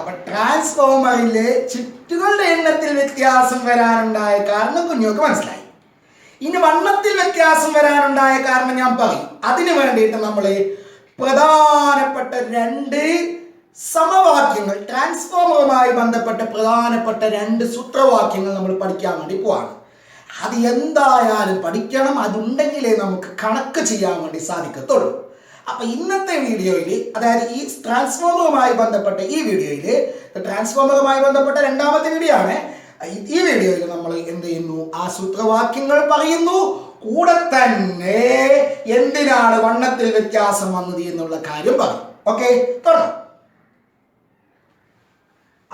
അപ്പൊ ട്രാൻസ്ഫോമറിലെ ചുറ്റുകളുടെ എണ്ണത്തിൽ വ്യത്യാസം വരാനുണ്ടായ കാരണം കുഞ്ഞുങ്ങൾക്ക് മനസ്സിലായി. ഇനി വണ്ണത്തിൽ വ്യത്യാസം വരാനുണ്ടായ കാരണം ഞാൻ പറയും. അതിനു വേണ്ടിയിട്ട് നമ്മൾ പ്രധാനപ്പെട്ട രണ്ട് സമവാക്യങ്ങൾ, ട്രാൻസ്ഫോമറുമായി ബന്ധപ്പെട്ട പ്രധാനപ്പെട്ട രണ്ട് സൂത്രവാക്യങ്ങൾ നമ്മൾ പഠിക്കാൻ വേണ്ടി പോവാണ്. അത് എന്തായാലും പഠിക്കണം. അതുണ്ടെങ്കിലേ നമുക്ക് കണക്ക് ചെയ്യാൻ വേണ്ടി സാധിക്കത്തുള്ളൂ. അപ്പൊ ഇന്നത്തെ വീഡിയോയിൽ, അതായത് ഈ ട്രാൻസ്ഫോമറുമായി ബന്ധപ്പെട്ട ഈ വീഡിയോയിൽ, ട്രാൻസ്ഫോമറുമായി ബന്ധപ്പെട്ട രണ്ടാമത്തെ വീഡിയോ ആണ്. ഈ വീഡിയോയിൽ നമ്മൾ എന്ത് ചെയ്യുന്നു? ആ സൂത്രവാക്യങ്ങൾ പറയുന്നു. കൂടെ തന്നെ എന്തിനാണ് വണ്ണത്തിൽ വ്യത്യാസം വന്നത് എന്നുള്ള കാര്യം പറയും. ഓക്കെ, തുടങ്ങാം.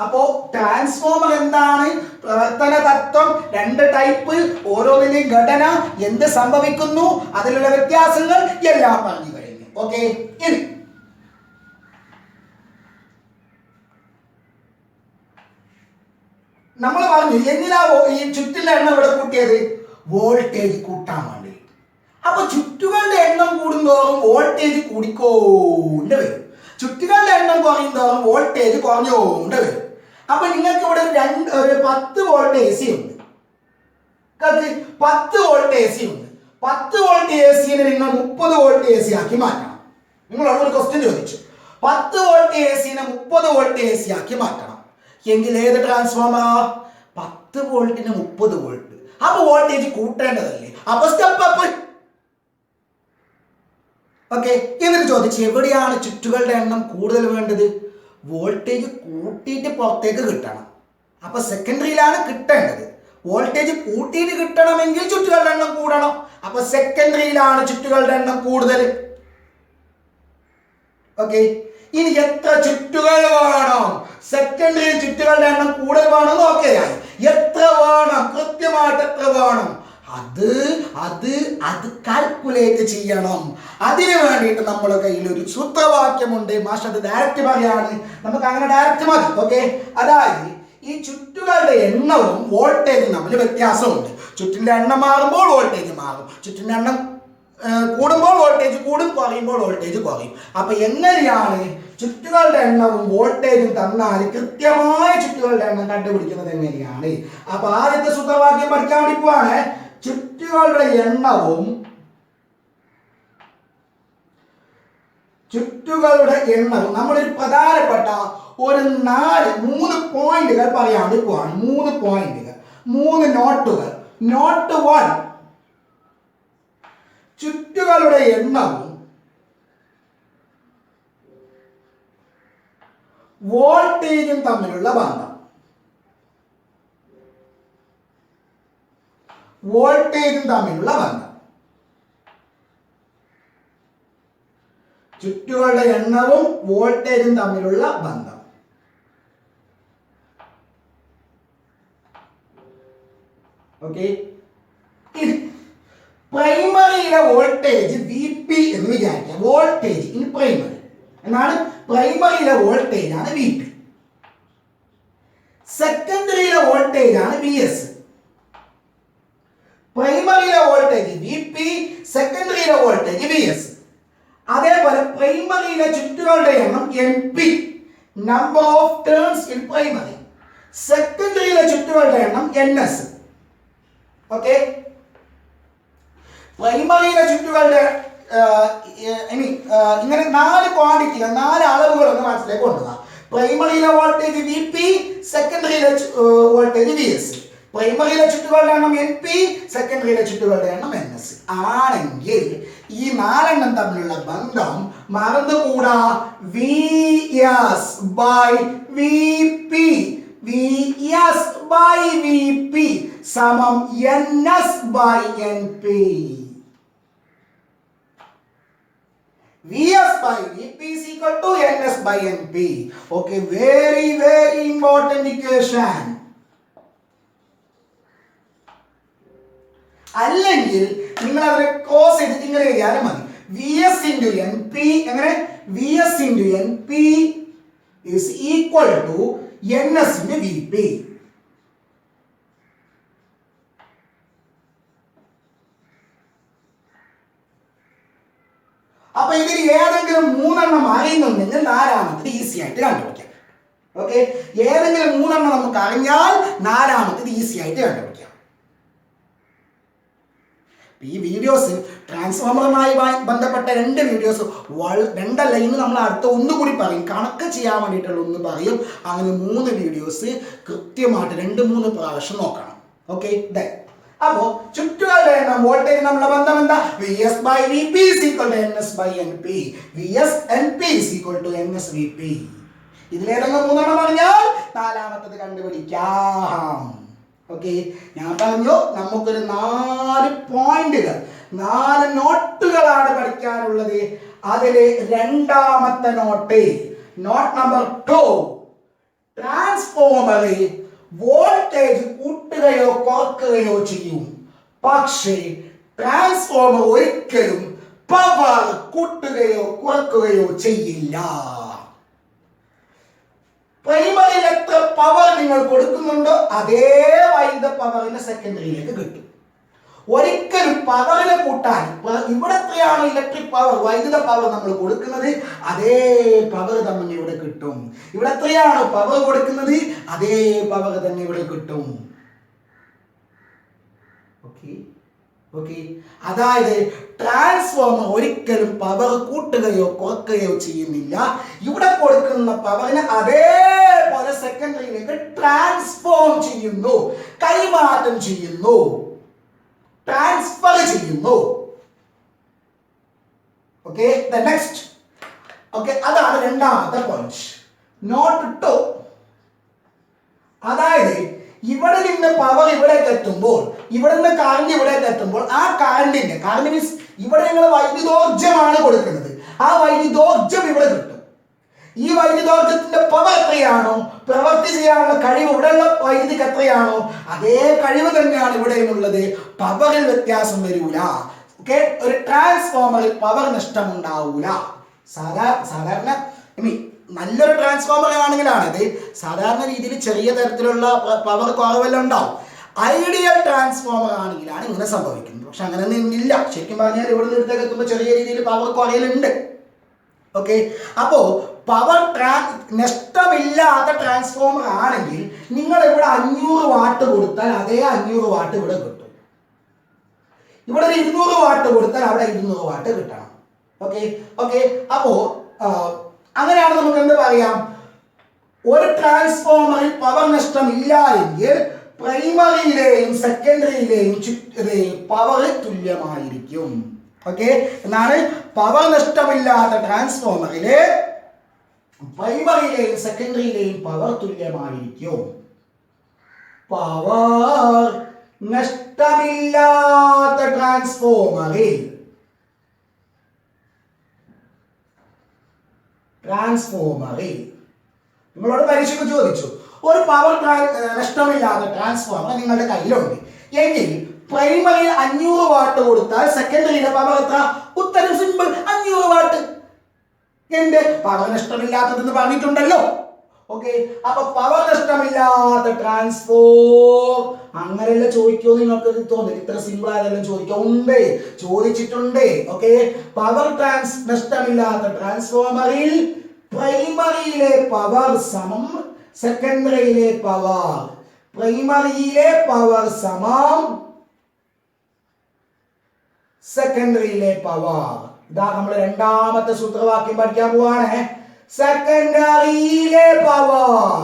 അപ്പോ ട്രാൻസ്ഫോമർ എന്താണ്, പ്രവർത്തന തത്വം, രണ്ട് ടൈപ്പ്, ഓരോന്നിന്റെയും ഘടന, എന്ത് സംഭവിക്കുന്നു, അതിലുള്ള വ്യത്യാസങ്ങൾ എല്ലാം പറഞ്ഞു കഴിഞ്ഞു. ഓക്കെ, ഇനി നമ്മൾ പറഞ്ഞു എന്തിനാ ഈ ചുറ്റിന്റെ എണ്ണം ഇവിടെ കൂട്ടിയത്? വോൾട്ടേജ് കൂട്ടാൻ വേണ്ടി. അപ്പൊ ചുറ്റുകളുടെ എണ്ണം കൂടുന്തോറും വോൾട്ടേജ് കൂടിക്കൊണ്ട് വരും. ചുറ്റുകളുടെ എണ്ണം കുറയുന്തോറും വോൾട്ടേജ് കുറഞ്ഞുകൊണ്ട് വരും. അപ്പൊ നിങ്ങൾക്ക് ഇവിടെ ഒരു 10 വോൾട്ട് എ സി ഉണ്ട്. 10 വോൾട്ട് എ സി ഉണ്ട്. 10 വോൾട്ട് എ സിനെ നിങ്ങൾ 30 വോൾട്ട് എ സി ആക്കി മാറ്റണം. നിങ്ങളോട് ഒരു ക്വസ്റ്റ്യൻ ചോദിച്ചു, 10 വോൾട്ട് എ സിനെ 30 വോൾട്ട് എ സി ആക്കി മാറ്റണം എങ്കിൽ ഏത് ട്രാൻസ്ഫോമറാ? 10 വോൾട്ടിന് 30 വോൾട്ട്. അപ്പൊ വോൾട്ടേജ് കൂട്ടേണ്ടതല്ലേ? അപ്പൊ സ്റ്റെപ്പ് അപ്പ്. ഓക്കെ, എന്നിട്ട് ചോദിച്ചു എവിടെയാണ് ചുറ്റുകളുടെ എണ്ണം കൂടുതൽ വേണ്ടത്? വോൾട്ടേജ് കൂട്ടിയിട്ട് പുറത്തേക്ക് കിട്ടണം. അപ്പൊ സെക്കൻഡറിയിലാണ് കിട്ടേണ്ടത്. വോൾട്ടേജ് കൂട്ടിയിട്ട് കിട്ടണമെങ്കിൽ ചുറ്റുകളുടെ എണ്ണം കൂടണം. അപ്പൊ സെക്കൻഡറിയിലാണ് ചുറ്റുകളുടെ എണ്ണം കൂടുതൽ. ഓക്കെ, ഇനി എത്ര ചുറ്റുകൾ വേണം? സെക്കൻഡറി ചുറ്റുകളുടെ എണ്ണം കൂടുതൽ വേണം. ഓക്കെ, എത്ര വേണം? കൃത്യമായിട്ട് എത്ര വേണം? അത് കാൽക്കുലേറ്റ് ചെയ്യണം. അതിനു വേണ്ടിയിട്ട് നമ്മുടെ കയ്യിൽ ഒരു സൂത്രവാക്യമുണ്ട്. മാഷ് അത് ഡയറക്റ്റ് പറയാണ്, നമുക്ക് അങ്ങനെ ഡയറക്റ്റ് മതി. ഓക്കെ, അതായത് ഈ ചുറ്റുകളുടെ എണ്ണവും വോൾട്ടേജും തമ്മിൽ വ്യത്യാസമുണ്ട്. ചുറ്റിന്റെ എണ്ണം മാറുമ്പോൾ വോൾട്ടേജ് മാറും. ചുറ്റിന്റെ എണ്ണം കൂടുമ്പോൾ വോൾട്ടേജ് കൂടും, കുറയുമ്പോൾ വോൾട്ടേജ് കുറയും. അപ്പൊ എങ്ങനെയാണ് ചുറ്റുകളുടെ എണ്ണവും വോൾട്ടേജും തന്നാൽ കൃത്യമായ ചുറ്റുകളുടെ എണ്ണം കണ്ടുപിടിക്കുന്നത് എങ്ങനെയാണ്? അപ്പൊ ആദ്യത്തെ സൂത്രവാക്യം പഠിക്കാൻ വേണ്ടി പോവാണ്. ചുറ്റുകളുടെ എണ്ണവും നമ്മളൊരു പ്രധാനപ്പെട്ട ഒരു 3 പോയിന്റുകൾ പറയാൻ വേണ്ടി പോവാണ്. 3 പോയിന്റുകൾ, 3 നോട്ടുകൾ. നോട്ട് 1, ചുറ്റുകളുടെ എണ്ണവും വോൾട്ടേജും തമ്മിലുള്ള ബന്ധം. വോൾട്ടേജും തമ്മിലുള്ള ബന്ധം. ചുറ്റുകളുടെ എണ്ണവും വോൾട്ടേജും തമ്മിലുള്ള ബന്ധം. ഓക്കെ, പ്രൈമറിയിലെ വോൾട്ടേജ് VP എന്ന് വിചാരിക്കുക. വോൾട്ടേജ് ഇൻ പ്രൈമറി എന്നാണ്. പ്രൈമറിയിലെ വോൾട്ടേജ് ആണ് VP. സെക്കൻഡറിയിലെ വോൾട്ടേജ് ആണ് VS. പ്രൈമറിയിലെ വോൾട്ടേജ് VP, സെക്കൻഡറിയിലെ വോൾട്ടേജ് VS. അതേപോലെ പ്രൈമറിയിലെ ചുറ്റുകളുടെ എണ്ണം NP, number of turns in primary. സെക്കൻഡറിയിലെ ചുറ്റുകളുടെ എണ്ണം NS. ഓക്കെ, പ്രൈമറിയിലെ ചുറ്റുകളുടെ ഇങ്ങനെ 4 ക്വാണ്ടിറ്റികൾ, 4 അളവുകൾ ഒന്ന് മനസ്സിലേക്ക് കൊണ്ടുപോകാം. പ്രൈമറിയിലെ വോൾട്ടേജ് VP, സെക്കൻഡറിയിലെ വോൾട്ടേജ് VS. പ്രൈമറിയിലെ ചുറ്റുകളുടെ എണ്ണം NP, സെക്കൻഡറിയിലെ ചുറ്റുകളുടെ എണ്ണം NS ആണെങ്കിൽ ഈ 4 എണ്ണം തമ്മിലുള്ള ബന്ധം മറന്നുകൂടാ. VS by VP, VS by VP സമം NS by NP. VS by VP is equal to NS by NP. Okay, very important equation. അല്ലെങ്കിൽ നിങ്ങൾ അതിനെ ക്രോസ് ചെയ്തിട്ട് ഇങ്ങനെ എഴുതിയാലും മതി. VS into NP, എങ്ങനെ? VS into NP is equal to NS into VP. അപ്പൊ ഇതിൽ ഏതെങ്കിലും 3 എണ്ണം അറിയുന്നുണ്ടെങ്കിൽ 4ാമത്തെ ഈസി ആയിട്ട് കണ്ടുപിടിക്കാം. ഓക്കെ, ഏതെങ്കിലും 3 നമുക്ക് അറിഞ്ഞാൽ 4ാമത്തേത് ഈസി ആയിട്ട് കണ്ടുപിടിക്കാം. ഈ വീഡിയോസ് ട്രാൻസ്ഫോമറുമായി ബന്ധപ്പെട്ട 2 വീഡിയോസ് 2 ലൈന് നമ്മൾ അടുത്ത ഒന്നുകൂടി പറയും, കണക്ക് ചെയ്യാൻ വേണ്ടിയിട്ടുള്ള ഒന്ന് പറയും. അങ്ങനെ 3 വീഡിയോസ് കൃത്യമായിട്ട് 2-3 പ്രാവശ്യം നോക്കണം. ഓക്കെ, അപ്പോ ചുറ്റുകളുടെ എണ്ണം വോൾട്ടേജ് നമ്മുടെ ബന്ധം എന്താ? VS/VP = NS/NP. VS/NP = NS/VP. ഇതിലേതെങ്കിലും 3 പറഞ്ഞാൽ 4ാമത്തേത് കണ്ടുപിടിക്കാം. ഓക്കെ, ഞാൻ പറഞ്ഞു നമുക്കൊരു 4 പോയിന്റുകൾ 4 നോട്ടുകളാണ് പഠിക്കാനുള്ളത്. അതിലെ 2ാമത്തെ നോട്ട് നമ്പർ 2, ട്രാൻസ്ഫോമറിൽ വോൾട്ടേജ് കൂട്ടുകയോ കുറക്കുകയോ ചെയ്യും, പക്ഷേ ട്രാൻസ്ഫോമർ ഒരിക്കലും പവർ കൂട്ടുകയോ കുറക്കുകയോ ചെയ്യില്ല. പ്രൈമറിയിൽ എത്ര പവർ നിങ്ങൾ കൊടുക്കുന്നുണ്ടോ അതേ വൈദ്യുത പവറിന് സെക്കൻഡറിയിലേക്ക് കിട്ടും. ഒരിക്കലും പവറിനെ കൂട്ടാൻ, ഇവിടെ എത്രയാണോ ഇലക്ട്രിക് പവർ വൈദ്യുത പവർ നമ്മൾ കൊടുക്കുന്നത് അതേ പവർ തന്നെ ഇവിടെ കിട്ടും. ഇവിടെ എത്രയാണോ പവർ കൊടുക്കുന്നത് അതേ പവർ തന്നെ ഇവിടെ കിട്ടും. ഓക്കെ, അതായത് ട്രാൻസ്ഫോമർ ഒരിക്കലും പവർ കൂട്ടുകയോ കുറക്കുകയോ ചെയ്യുന്നില്ല. ഇവിടെ കൊടുക്കുന്ന പവറിനെ അതേപോലെ സെക്കൻഡറിയിലേക്ക് ട്രാൻസ്ഫോം ചെയ്യുന്നു, കൈമാറ്റം ചെയ്യുന്നു, ട്രാൻസ്ഫർ ചെയ്യുന്നു. Okay, next. ഓക്കെ, അതാണ് 2ാമത്തെ പോയിന്റ്. നോട്ട് 2, അതായത് ഇവിടെ നിന്ന് പവർ ഇവിടേക്ക് എത്തുമ്പോൾ, ഇവിടെ നിന്ന് കറണ്ട് ഇവിടേക്ക് എത്തുമ്പോൾ, ആ കറണ്ട് മീൻസ് ഇവിടെ നിങ്ങൾ വൈദ്യുതോർജ്ജമാണ് കൊടുക്കുന്നത്, ആ വൈദ്യുതോർജ്ജം ഇവിടെ കിട്ടും. ഈ വൈദ്യുതോർജ്ജത്തിന്റെ പവർ എത്രയാണോ, പ്രവൃത്തി ചെയ്യാനുള്ള കഴിവ് ഇവിടെയുള്ള വൈദ്യുതിക്ക് എത്രയാണോ അതേ കഴിവ് തന്നെയാണ് ഇവിടെയുമുള്ളത്. പവറിൽ വ്യത്യാസം വരൂല. ഓക്കെ, ഒരു ട്രാൻസ്ഫോമറിൽ പവർ നഷ്ടം ഉണ്ടാവൂല. സാധാരണ നല്ലൊരു ട്രാൻസ്ഫോമർ ആണെങ്കിലാണിത്. സാധാരണ രീതിയിൽ ചെറിയ തരത്തിലുള്ള പവർ കുറവെല്ലാം ഉണ്ടാവും. ഐഡിയൽ ട്രാൻസ്ഫോമർ ആണെങ്കിലാണ് ഇങ്ങനെ സംഭവിക്കുന്നത്. പക്ഷെ അങ്ങനെയൊന്നും ഇല്ല. ശരിക്കും പറഞ്ഞാൽ ഇവിടെ നിന്നത്തേക്ക് എത്തുമ്പോൾ ചെറിയ രീതിയിൽ പവർ കുറയലുണ്ട്. ഓക്കെ, അപ്പോ പവർ നഷ്ടമില്ലാത്ത ട്രാൻസ്ഫോമർ ആണെങ്കിൽ നിങ്ങൾ ഇവിടെ 500 വാട്ട് കൊടുത്താൽ അതേ 500 വാട്ട് ഇവിടെ കിട്ടും. ഇവിടെ ഒരു 200 വാട്ട് കൊടുത്താൽ അവിടെ 200 വാട്ട് കിട്ടണം. ഓക്കെ, അപ്പോ അങ്ങനെയാണ് നമുക്ക് എന്ത് പറയാം, ഒരു ട്രാൻസ്ഫോമറിൽ പവർ നഷ്ടം ഇല്ല എങ്കിൽ പ്രൈമറിയിലെയും സെക്കൻഡറിയിലെയും പവർ തുല്യമായിരിക്കും. ഓക്കെ, എന്നാണ് പവർ നഷ്ടമില്ലാത്ത ട്രാൻസ്ഫോമറിലെ പ്രൈമറിയിലെയും സെക്കൻഡറിയിലെയും പവർ തുല്യമായിരിക്കും. പവർ നഷ്ടമില്ലാത്ത ട്രാൻസ്ഫോമറിൽ നിങ്ങളോട് പരീക്ഷയ്ക്ക് ചോദിച്ചു, ഒരു പവർ നഷ്ടമില്ലാത്ത ട്രാൻസ്ഫോമർ നിങ്ങളുടെ കയ്യിലുണ്ട് എങ്കിൽ പ്രൈമറിയിൽ 500 വാട്ട് കൊടുത്താൽ സെക്കൻഡറിയിലെ പവർ എത്ര? ഉത്തരം സിമ്പിൾ, 500 വാട്ട്. എന്റെ പവർ നഷ്ടമില്ലാത്തതെന്ന് പറഞ്ഞിട്ടുണ്ടല്ലോ. ഓക്കെ, അപ്പൊ പവർ നഷ്ടമില്ലാത്ത ട്രാൻസ്ഫോം അങ്ങനെയല്ല ചോദിക്കോ? നിങ്ങൾക്ക് തോന്നില്ല ഇത്ര സിമ്പിൾ ആയതെല്ലാം ചോദിക്കോ? ഉണ്ട്, ചോദിച്ചിട്ടുണ്ട്. ഓക്കെ, പവർ നഷ്ടമില്ലാത്ത ട്രാൻസ്ഫോമറിൽ പ്രൈമറിയിലെ പവർ സമം സെക്കൻഡറിയിലെ പവർ. പ്രൈമറിയിലെ പവർ സമം സെക്കൻഡറിയിലെ പവർ. ഇതാ നമ്മൾ 2ാമത്തെ സൂത്രവാക്യം പഠിക്കാൻ പോവാണ്. സെക്കൻഡറിയിലെ പവർ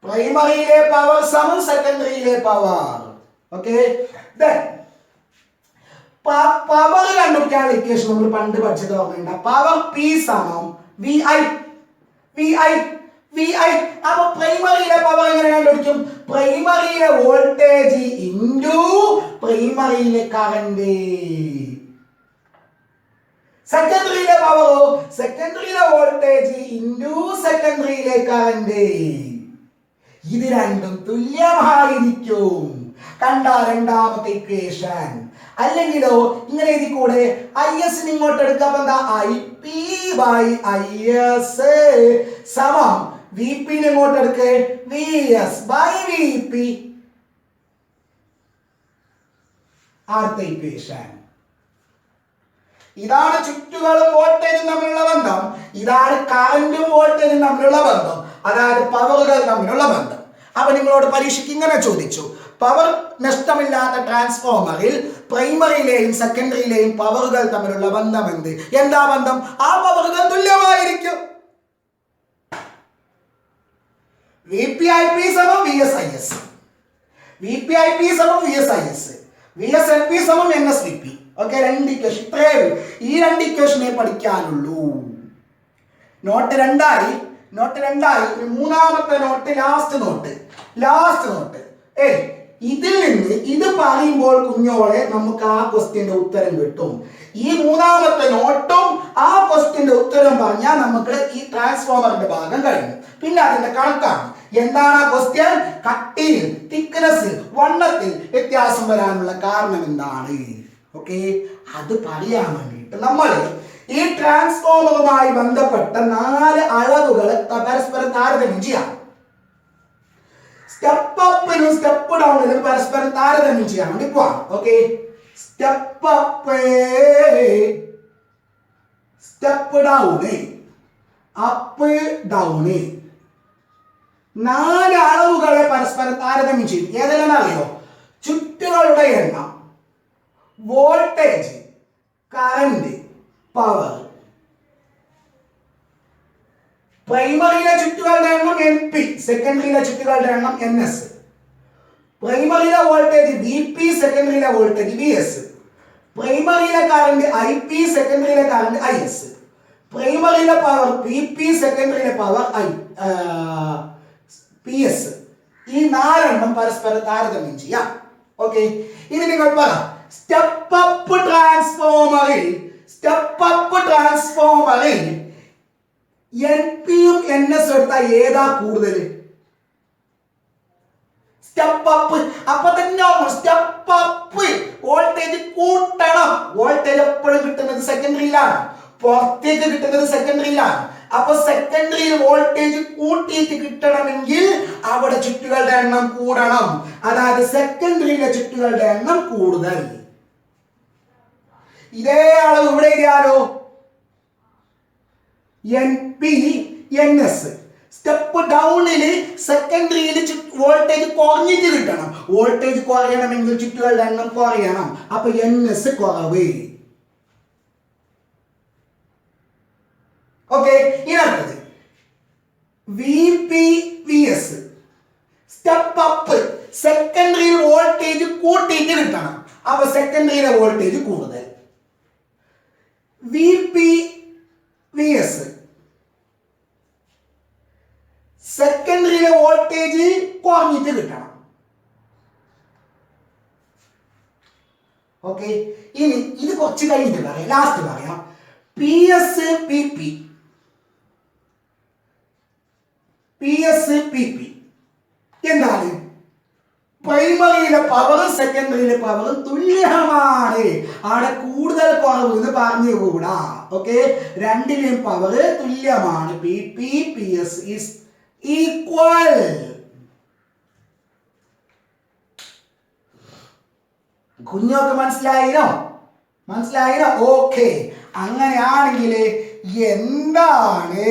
പ്രൈമറിയിലെ പവർ സമം സെക്കൻഡറിയിലെ പവർ. ഓക്കെ, പവർ കണ്ടുപിടിക്കാനുള്ള ഇക്വേഷൻ നമ്മൾ പണ്ട് പഠിച്ചത് ഓർമ്മയുണ്ട്. പവർ P സമം VI. അപ്പൊ പ്രൈമറിയിലെ പവർ എങ്ങനെ കണ്ടുപിടിക്കും? പ്രൈമറിയിലെ വോൾട്ടേജ് ഇൻറ്റു പ്രൈമറിയിലെ കറന്റ്. സെക്കൻഡറിയിലെ പവറോ സെക്കൻഡറിയിലെ വോൾട്ടേജ് ഇൻറ്റു സെക്കൻഡറിയിലെ കറന്റ്. ഇത് രണ്ടും തുല്യമായിരിക്കും. കണ്ട 2ാമത്തെ ഇക്വേഷൻ. അല്ലെങ്കിലോ ഇങ്ങനെ എഴുതി കൂടെ, IS ഇങ്ങോട്ട് എടുക്കാം. എന്താ? IP/IS സമം VP ഇങ്ങോട്ട് എടുക്ക്, VS/VP. അടുത്ത ഇക്വേഷൻ ഇതാണ് ചുറ്റുകളും വോൾട്ടേജും തമ്മിലുള്ള ബന്ധം. ഇതാണ് കറന്റും വോൾട്ടേജും തമ്മിലുള്ള ബന്ധം, അതായത് പവറുകൾ തമ്മിലുള്ള ബന്ധം. അപ്പൊ നിങ്ങളോട് പരീക്ഷയ്ക്ക് ഇങ്ങനെ ചോദിച്ചു, പവർ നഷ്ടമില്ലാത്ത ട്രാൻസ്ഫോമറിൽ പ്രൈമറിയിലെയും സെക്കൻഡറിയിലെയും പവറുകൾ തമ്മിലുള്ള ബന്ധം എന്ത്? എന്താ ബന്ധം? ആ പവറുകൾ തുല്യമായിരിക്കും. VPIP സമം VSIS, VPIP സമം VSIS, VSLP സമം NSVP. ഓക്കെ, രണ്ട് ഇക്വേഷൻ ഇത്രയേ ഉള്ളൂ. ഈ രണ്ട് ഇക്വേഷനെ പഠിക്കാനുള്ളൂ. നോട്ട് രണ്ടായി. മൂന്നാമത്തെ നോട്ട് ലാസ്റ്റ് നോട്ട്. ഇതിൽ നിന്ന് ഇത് പറയുമ്പോൾ കുഞ്ഞോളെ നമുക്ക് ആ ക്വസ്റ്റ്യന്റെ ഉത്തരം കിട്ടും. ഈ മൂന്നാമത്തെ നോട്ടും ആ ക്വസ്റ്റ്യന്റെ ഉത്തരം പറഞ്ഞാൽ നമുക്ക് ഈ ട്രാൻസ്ഫോമറിന്റെ ഭാഗം കഴിഞ്ഞു. പിന്നെ അതിന്റെ കണക്കാണ്. എന്താണ് ആ ക്വസ്റ്റ്യൻ? കട്ടിയിൽ, തിക്നെസ്സിൽ, വണ്ണത്തിൽ വ്യത്യാസം വരാനുള്ള കാരണം എന്താണ്? ഓക്കെ, അത് പറയാൻ വേണ്ടിയിട്ട് നമ്മൾ ഈ ട്രാൻസ്ഫോമറുമായി ബന്ധപ്പെട്ട 4 അളവുകൾ പരസ്പരം താരതമ്യം ചെയ്യാം. സ്റ്റെപ്പ് അപ്പിനും സ്റ്റെപ്പ് ഡൗണിലും പരസ്പരം താരതമ്യം ചെയ്യാൻ വേണ്ടി പോവാം. Okay, step up, step down, up down, 4 അളവുകളെ പരസ്പരം താരതമ്യം ചെയ്യും. ഏതെല്ലാം അറിയോ? ചുറ്റുകളുടെ എണ്ണം, വോൾട്ടേജ്, കറന്റ്, പവർ. പ്രൈമറിയിലെ ചുറ്റുകളുടെ എണ്ണം MP, സെക്കൻഡറിയിലെ ചുറ്റുകളുടെ എണ്ണം NS. പ്രൈമറിയിലെ വോൾട്ടേജ് VP, സെക്കൻഡറിയിലെ വോൾട്ടേജ് VS. പ്രൈമറിയിലെ കറന്റ് IP, സെക്കൻഡറിയിലെ കറന്റ് IS. പ്രൈമറിയിലെ പവർ PP, സെക്കൻഡറിയിലെ പവർ PS. ഈ 4 എണ്ണം പരസ്പരം താരതമ്യം ചെയ്യാം. ഓക്കെ, ഇനി നിങ്ങൾ പറ, സ്റ്റെപ്പ് അപ്പ് ട്രാൻസ്ഫോമറിൽ NP യും NS എടുത്താൽ ഏതാ കൂടുതൽ? Step up. അപ്പൊ തന്നെ സ്റ്റെപ്പ് അപ്പ് വോൾട്ടേജ് കൂട്ടണം. വോൾട്ടേജ് എപ്പോഴും കിട്ടുന്നത് സെക്കൻഡറിയിലാണ്, പുറത്തേക്ക് കിട്ടുന്നത് സെക്കൻഡറിയിലാണ്. അപ്പൊ സെക്കൻഡറിയിൽ വോൾട്ടേജ് കൂട്ടിയിട്ട് കിട്ടണമെങ്കിൽ അവിടെ ചുറ്റുകളുടെ എണ്ണം കൂടണം, അതായത് സെക്കൻഡറിയിലെ ചുറ്റുകളുടെ എണ്ണം കൂടുതൽ. ഇതേ അളവ് ഇവിടെ എഴുതിയാലോ? NP NS. സ്റ്റെപ്പ് ഡൗണിൽ സെക്കൻഡറിയിൽ വോൾട്ടേജ് കുറഞ്ഞിട്ട് കിട്ടണം. വോൾട്ടേജ് കുറയണമെങ്കിൽ ചുറ്റുകളുടെ എണ്ണം കുറയണം. അപ്പൊ NS കുറവ്. ഓക്കെ, ഇനി അടുത്തത് VP VS. സ്റ്റെപ്പ് അപ്പ് സെക്കൻഡറിയിൽ വോൾട്ടേജ് കൂട്ടിയിട്ട് കിട്ടണം. അപ്പൊ സെക്കൻഡറിയിലെ വോൾട്ടേജ് കൂടുതൽ. VP VS സെക്കൻഡറിയിലെ വോൾട്ടേജ് കുറഞ്ഞിട്ട് കിട്ടണം. ഓക്കെ, ഇനി ഇത് കുറച്ച് കഴിഞ്ഞിട്ട് പറയാം, ലാസ്റ്റ് പറയാം. PS PP എന്താണ്? പ്രൈമറിയിലെ പവറും സെക്കൻഡറിയിലെ പവറും തുല്യമാണ്. അവിടെ കൂടുതൽ കുറവ് എന്ന് പറഞ്ഞുകൂടാ. ഓക്കെ, രണ്ടിലെയും പവർ തുല്യമാണ്. PP PS is equal. കുഞ്ഞൊക്കെ മനസ്സിലായിനോ? ഓക്കെ, അങ്ങനെയാണെങ്കിൽ എന്താണ്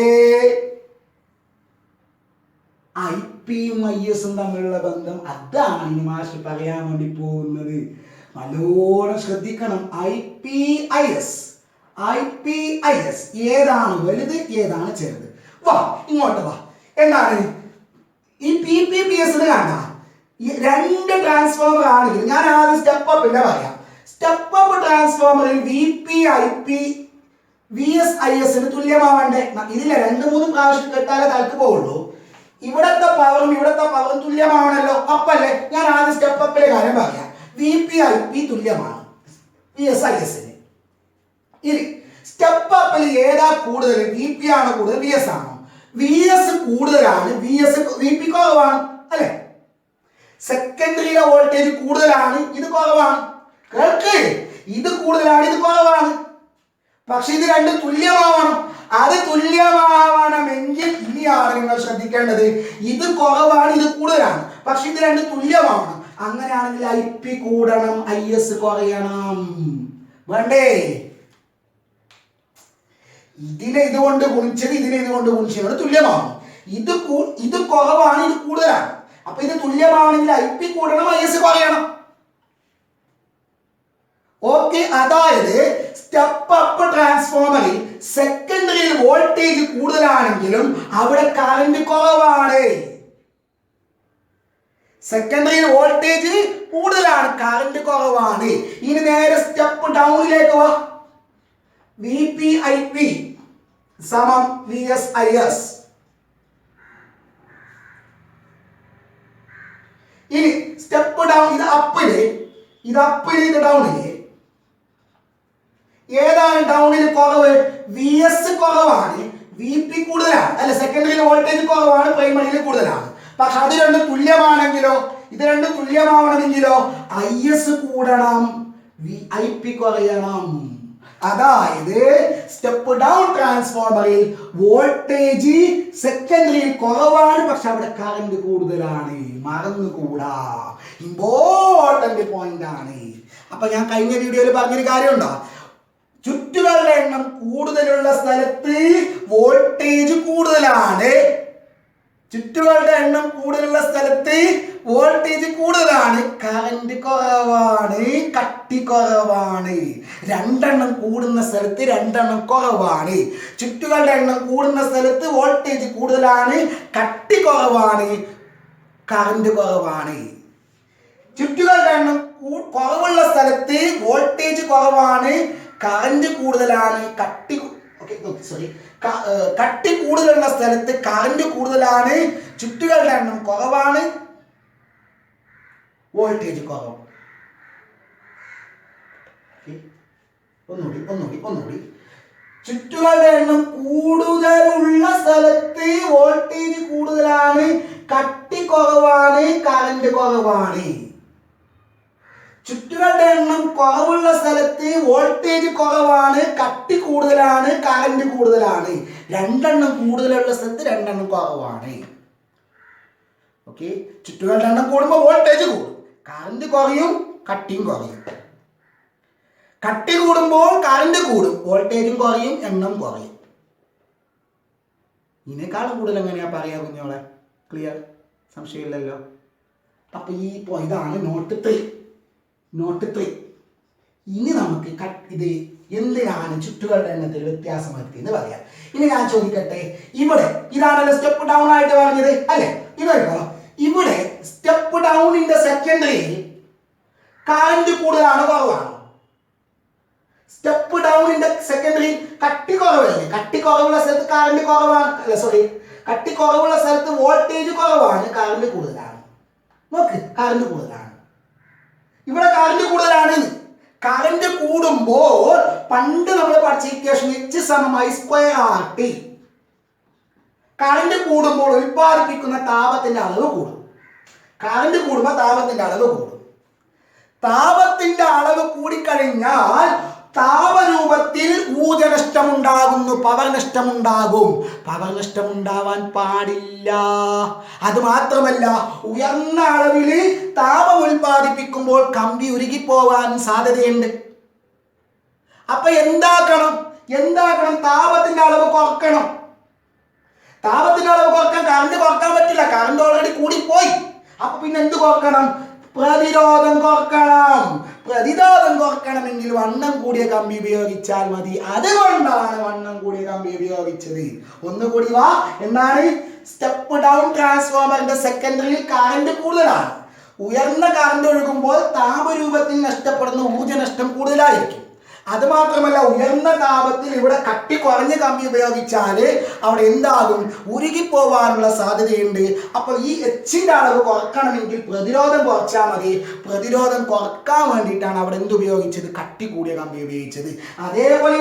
IPയും ISും തമ്മിലുള്ള ബന്ധം? അതാണ് ഇനി മാസ്റ്റർ പറയാൻ വേണ്ടി പോകുന്നത്. നല്ലോണം ശ്രദ്ധിക്കണം. IP IS ഏതാണ് വലുത്, ഏതാണ് ചെറുത്? വാ ഇങ്ങോട്ട് വാ. എന്താണ് ഈ PP PS കാണാ? ഈ 2 ട്രാൻസ്ഫോമർ ആണെങ്കിൽ ഞാൻ ആദ്യം സ്റ്റെപ്പ് അപ്പിന്റെ പറയാം. സ്റ്റെപ്പ് അപ്പ് ട്രാൻസ്ഫോമറിൽ VP IP VS IS തുല്യമാവണ്ടേ? ഇതിലെ 2-3 പ്രാവശ്യം കേട്ടാലേ തലക്ക് പോവുള്ളൂ. ഇവിടത്തെ പവറും തുല്യമാവണല്ലോ. അപ്പല്ലേ ഞാൻ ആദ്യം സ്റ്റെപ്പ് അപ്പിലെ കാര്യം പറയാം. VP IP തുല്യമാണ് VS IS. ഇനി സ്റ്റെപ്പ് അപ്പിൽ ഏതാ കൂടുതൽ? VP ആണോ കൂടുതൽ, VS ആണോ? VS കൂടുതലാണ്, VP കുറവാണ് അല്ലെ? സെക്കൻഡറിയിലെ വോൾട്ടേജ് കൂടുതലാണ്, ഇത് കുറവാണ്. കേൾക്ക്, ഇത് കൂടുതലാണ്, ഇത് കുറവാണ്. പക്ഷെ ഇത് രണ്ടും തുല്യമാവണം. അത് തുല്യമാവണമെങ്കിൽ ഇനിയാണ് നിങ്ങൾ ശ്രദ്ധിക്കേണ്ടത്. ഇത് കുറവാണ്, ഇത് കൂടുതലാണ്. പക്ഷെ ഇത് രണ്ടും തുല്യമാവണം. അങ്ങനെയാണെങ്കിൽ IP കൂടണം, IS കുറയണം. വേണ്ടേ? ഇതിനെ ഇതുകൊണ്ട് ഗുണിച്ചത് ഇതിനെ ഇതുകൊണ്ട് ഗുണിച്ചതിനോട് തുല്യമാണ്. ഇത് കുറവാണ്, ഇത് കൂടുതലാണ്. അപ്പൊ ഇത് തുല്യമാണെങ്കിൽ IP കൂടണം, IS കുറയണം. ഓക്കെ, അതായത് സ്റ്റെപ്പ് അപ്പ് ട്രാൻസ്ഫോമറിൽ സെക്കൻഡറിയിൽ വോൾട്ടേജ് കൂടുതലാണെങ്കിലും അവിടെ കറന്റ് കുറവാണ്. സെക്കൻഡറിയിൽ വോൾട്ടേജ് കൂടുതലാണ്, കറന്റ് കുറവാണ്. ഇനി നേരെ സ്റ്റെപ്പ് ഡൗണിലേക്ക് വാ. VP/IP സമം VS/IS. ഇനി സ്റ്റെപ്പ് ഡൗൺ, ഇത് അപ്പില്, ഇത് ഡൗണില്. ഏതാണ് ഡൗണിൽ കുറവ്? VS കുറവാണ്, VP കൂടുതലാണ്. അല്ല, സെക്കൻഡറിയിൽ വോൾട്ടേജ് കുറവാണ്, പ്രൈമറിയിൽ കൂടുതലാണ്. പക്ഷെ അത് രണ്ടും തുല്യമാണെങ്കിലോ, ഇത് രണ്ടും തുല്യമാവണമെങ്കിലോ IS കൂടണം, IP കുറയണം. അതായത് സ്റ്റെപ്പ് ഡൗൺ ട്രാൻസ്ഫോമറിൽ വോൾട്ടേജ് സെക്കൻഡറിയിൽ കുറവാണ്, പക്ഷെ അവിടെ കറന്റ് കൂടുതലാണ്. മറന്നുകൂടാ, ഇമ്പോർട്ടന്റ് പോയിന്റ് ആണ്. അപ്പൊ ഞാൻ കഴിഞ്ഞ വീഡിയോയിൽ പറഞ്ഞൊരു കാര്യമുണ്ടോ? ചുറ്റുകളുടെ എണ്ണം കൂടുതലുള്ള സ്ഥലത്ത് വോൾട്ടേജ് കൂടുതലാണ്. ചുറ്റുകളുടെ എണ്ണം കൂടുതലുള്ള സ്ഥലത്ത് വോൾട്ടേജ് കൂടുതലാണ്, കറന്റ് കുറവാണ്, കട്ടി കുറവാണ്. രണ്ടെണ്ണം കൂടുന്ന സ്ഥലത്ത് രണ്ടെണ്ണം കുറവാണ്. ചുറ്റുകളുടെ എണ്ണം കൂടുന്ന സ്ഥലത്ത് വോൾട്ടേജ് കൂടുതലാണ്, കട്ടി കുറവാണ്, കറന്റ് കുറവാണ്. ചുറ്റുകളുടെ എണ്ണം കുറവുള്ള സ്ഥലത്ത് വോൾട്ടേജ് കുറവാണ്, കറന്റ് കൂടുതലാണ്, കട്ടി കൂടുതലുള്ള സ്ഥലത്ത് കറന്റ് കൂടുതലാണ്, ചുറ്റുകളുടെ എണ്ണം കുറവാണ്, വോൾട്ടേജ് കുറവ്. ഒന്നുകൂടി. ചുറ്റുകളുടെ എണ്ണം കൂടുതലുള്ള സ്ഥലത്ത് വോൾട്ടേജ് കൂടുതലാണ്, കട്ടി കുറവാണ്, കറന്റ് കുറവാണ്. ചുറ്റുകളുടെ എണ്ണം കുറവുള്ള സ്ഥലത്ത് വോൾട്ടേജ് കുറവാണ്, കട്ടി കൂടുതലാണ്, കറന്റ് കൂടുതലാണ്. രണ്ടെണ്ണം കൂടുതലുള്ള സ്ഥലത്ത് രണ്ടെണ്ണം കുറവാണ്. ഓക്കെ, ചുറ്റുകളുടെ എണ്ണം കൂടുമ്പോൾ വോൾട്ടേജ് കൂടും, കറന്റ് കുറയും, കട്ടിയും കുറയും. കട്ടി കൂടുമ്പോൾ കറന്റ് കൂടും, വോൾട്ടേജും കുറയും, എണ്ണം കുറയും. ഇതിനേക്കാളും കൂടുതൽ എങ്ങനെയാ പറയാ കുഞ്ഞോളെ? ക്ലിയർ? സംശയമില്ലല്ലോ. അപ്പൊ ഇതാണ് നോട്ട് 3. ഇനി നമുക്ക് ഇത് എന്തിനാണ് ചുറ്റുകളുടെ എണ്ണത്തിൽ വ്യത്യാസം വരുത്തിയെന്ന് പറയാം. ഇനി ഞാൻ ചോദിക്കട്ടെ, ഇവിടെ ഇതാണല്ലോ സ്റ്റെപ്പ് ഡൗൺ ആയിട്ട് പറഞ്ഞത് അല്ലെ? ഇവിടെ സ്റ്റെപ്പ് ഡൗണിന്റെ സെക്കൻഡറിയിൽ കറന്റ് കൂടുതലാണ്, കുറവാണ്? സ്റ്റെപ്പ് ഡൗണിന്റെ സെക്കൻഡറിയിൽ കട്ടി കുറവല്ലേ? കട്ടി കുറവുള്ള സ്ഥലത്ത് കറന്റ് കുറവാണ്, കട്ടി കുറവുള്ള സ്ഥലത്ത് വോൾട്ടേജ് കുറവാണ്, കറന്റ് കൂടുതലാണ്. നോക്ക്, കറന്റ് കൂടുതലാണ്. ഇവിടെ കറന്റ് കൂടുതലാണ്. കറന്റ് കൂടുമ്പോൾ പണ്ട് നമ്മൾ പഠിച്ച ഇക്വേഷൻ H=I²RT. കറന്റ് കൂടുമ്പോൾ ഉൽപ്പാദിപ്പിക്കുന്ന താപത്തിന്റെ അളവ് കൂടും. കറന്റ് കൂടുമ്പോൾ താപത്തിന്റെ അളവ് കൂടും. താപത്തിന്റെ അളവ് കൂടിക്കഴിഞ്ഞാൽ താപരൂപത്തിൽ ഊർജ്ജനഷ്ടമുണ്ടാകുന്നു, പവർ നഷ്ടമുണ്ടാകും. പവർ നഷ്ടമുണ്ടാവാൻ പാടില്ല. അത് മാത്രമല്ല, ഉയർന്ന അളവിൽ താപം ഉൽപ്പാദിപ്പിക്കുമ്പോൾ കമ്പി ഉരുകിപ്പോവാൻ സാധ്യതയുണ്ട്. അപ്പൊ എന്താക്കണം? താപത്തിന്റെ അളവ് കുറക്കണം. താപത്തിന്റെ അളവ് കുറക്കാൻ കറണ്ട് കുറക്കാൻ പറ്റില്ല, കറണ്ട് ഓൾറെഡി കൂടിപ്പോയി. അപ്പൊ പിന്നെ എന്ത് കുറക്കണം? പ്രതിരോധം കുറക്കണം. പ്രതിരോധം കുറക്കണമെങ്കിൽ വണ്ണം കൂടിയ കമ്പി ഉപയോഗിച്ചാൽ മതി. അതുകൊണ്ടാണ് വണ്ണം കൂടിയ കമ്പി ഉപയോഗിച്ചത്. ഒന്നുകൂടി വാ. എന്താണ്? സ്റ്റെപ്പ് ഡൗൺ ട്രാൻസ്ഫോമറിന്റെ സെക്കൻഡറിയിൽ കറന്റ് കൂടുതലാണ്. ഉയർന്ന കറന്റ് ഒഴുകുമ്പോൾ താപരൂപത്തിൽ നഷ്ടപ്പെടുന്ന ഊർജ്ജ നഷ്ടം കൂടുതലായിരിക്കും. അത് മാത്രമല്ല, ഉയർന്ന താപത്തിൽ ഇവിടെ കട്ടി കുറഞ്ഞ കമ്പി ഉപയോഗിച്ചാൽ അവിടെ എന്താകും? ഉരുകിപ്പോവാനുള്ള സാധ്യതയുണ്ട്. അപ്പോൾ ഈ Hന്റെ അളവ് കുറക്കണമെങ്കിൽ പ്രതിരോധം കുറച്ചാൽ മതി. പ്രതിരോധം കുറക്കാൻ വേണ്ടിയിട്ടാണ് അവിടെ എന്തുപയോഗിച്ചത്? കട്ടി കൂടിയ കമ്പി ഉപയോഗിച്ചത്. അതേപോലെ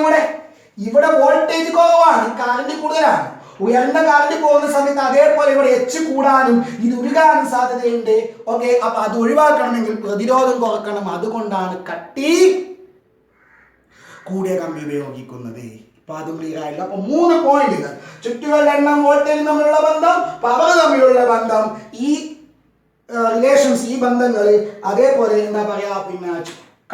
ഇവിടെ വോൾട്ടേജ് കുറവാണ്, കറന്റ് കൂടുതലാണ്. ഉയർന്ന കറന്റ് പോകുന്ന സമയത്ത് അതേപോലെ ഇവിടെ H കൂടാനും ഇത് ഉരുകാനും സാധ്യതയുണ്ട്. ഓക്കെ, അപ്പൊ അത് ഒഴിവാക്കണമെങ്കിൽ പ്രതിരോധം കുറക്കണം. അതുകൊണ്ടാണ് കട്ടി കൂടിയ കമ്പി ഉപയോഗിക്കുന്നത്. ഇപ്പൊ അതും ക്ലിയർ ആയില്ല. അപ്പൊ 3 പോയിന്റുകൾ: ചുറ്റുകളുടെ എണ്ണം, വോൾട്ടേജ് തമ്മിലുള്ള ബന്ധം, പവർ തമ്മിലുള്ള ബന്ധം, ഈ റിലേഷൻസ്, ഈ ബന്ധങ്ങൾ. അതേപോലെ എന്താ പറയാ, പിന്നെ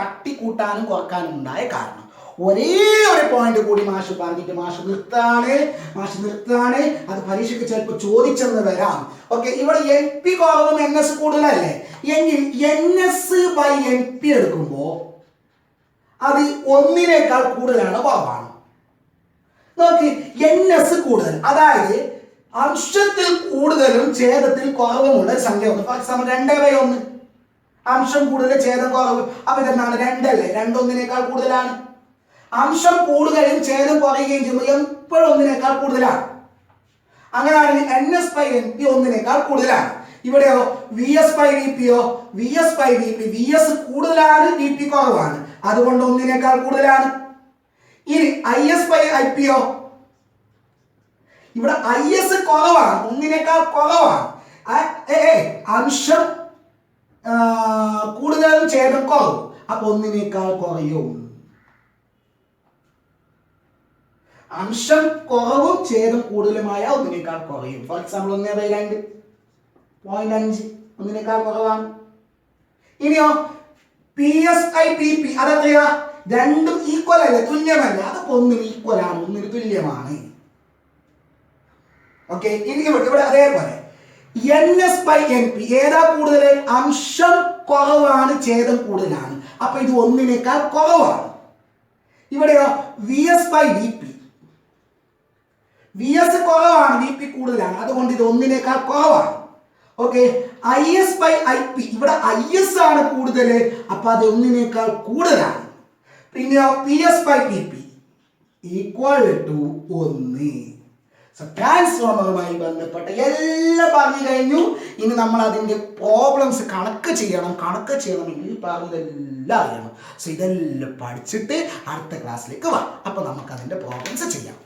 കട്ടി കൂട്ടാനും കുറക്കാനും ഉണ്ടായ കാരണം. ഒരേ ഒരു പോയിന്റ് കൂടി മാഷ് പറഞ്ഞിട്ട് മാഷ് നിർത്താണ്. അത് പരീക്ഷയ്ക്ക് ചിലപ്പോൾ ചോദിച്ചെന്ന് വരാം. ഓക്കെ, ഇവിടെ NP കുറവും NS കൂടുതലല്ലേ എങ്കിൽ NS/NP എടുക്കുമ്പോൾ അത് ഒന്നിനേക്കാൾ കൂടുതലാണ് കുറവാണ്. നോക്കി, NS കൂടുതൽ, അതായത് അംശത്തിൽ കൂടുതലും ഛേദത്തിൽ കുറവുമുള്ള സംഖ്യ ഒന്ന്. ഫോർ എക്സാമ്പിൾ 2/1, അംശം കൂടുതൽ ഛേദം കുറവ്. അപ്പൊ ഇതെന്താണ്? 2 അല്ലേ? 2 ഒന്നിനേക്കാൾ കൂടുതലാണ്. അംശം കൂടുകയും ഛേദം കുറയുകയും ചെയ്യുമ്പോൾ എപ്പോഴും ഒന്നിനേക്കാൾ കൂടുതലാണ്. അങ്ങനെയാണെങ്കിൽ NS/NP ഒന്നിനേക്കാൾ കൂടുതലാണ്. ഇവിടെയോ VS/VPയോ VS/VP, VS കൂടുതലാണ്, VP കുറവാണ്, അതുകൊണ്ട് ഒന്നിനേക്കാൾ കൂടുതലാണ്. ഇനി IS/IPയോ ഇവിടെ IS കുറവാണ്, ഒന്നിനേക്കാൾ കുറവാണ്. അംശം കൂടുതലും ഛേദം കുറവും, അപ്പൊ ഒന്നിനേക്കാൾ കുറയും. അംശം കുറവും ഛേദം കൂടുതലുമായ ഒന്നിനേക്കാൾ കുറയും. ഫോർ എക്സാമ്പിൾ 1/2 ഒന്നിനേക്കാൾ കുറവാണ്. ഇനിയോ PSIPP അതെത്രയാ? രണ്ടും ഈക്വൽ അല്ലേ, തുല്യമല്ല. അതൊക്കെ ഒന്നിന് ഈക്വൽ ആണ്, ഒന്നിന് തുല്യമാണ്. ഓക്കെ, ഇനി ഇവിടെ അതേപോലെ NS/NP ഏതാ കൂടുതൽ? അംശം കുറവാണ്, ഛേദം കൂടുതലാണ്, അപ്പൊ ഇത് ഒന്നിനേക്കാൾ കുറവാണ്. ഇവിടെയോ VS/VP, VS കുറവാണ്, VP കൂടുതലാണ്, അതുകൊണ്ട് ഇത് ഒന്നിനേക്കാൾ കുറവാണ്. ഓക്കെ, IS/IP ഇവിടെ IS ആണ് കൂടുതൽ, അപ്പൊ അത് ഒന്നിനേക്കാൾ കൂടുതലാണ്. പിന്നെയോ PS/PP ഈക്വൽ ടു 1. ട്രാൻസ്ഫോമറുമായി ബന്ധപ്പെട്ട എല്ലാം പറഞ്ഞു കഴിഞ്ഞു. ഇനി നമ്മൾ അതിന്റെ പ്രോബ്ലംസ് കണക്ക് ചെയ്യണമെങ്കിൽ പറഞ്ഞതെല്ലാം അറിയണം. സോ ഇതെല്ലാം പഠിച്ചിട്ട് അടുത്ത ക്ലാസ്സിലേക്ക് വാ. അപ്പൊ നമുക്ക് അതിന്റെ പ്രോബ്ലംസ് ചെയ്യാം.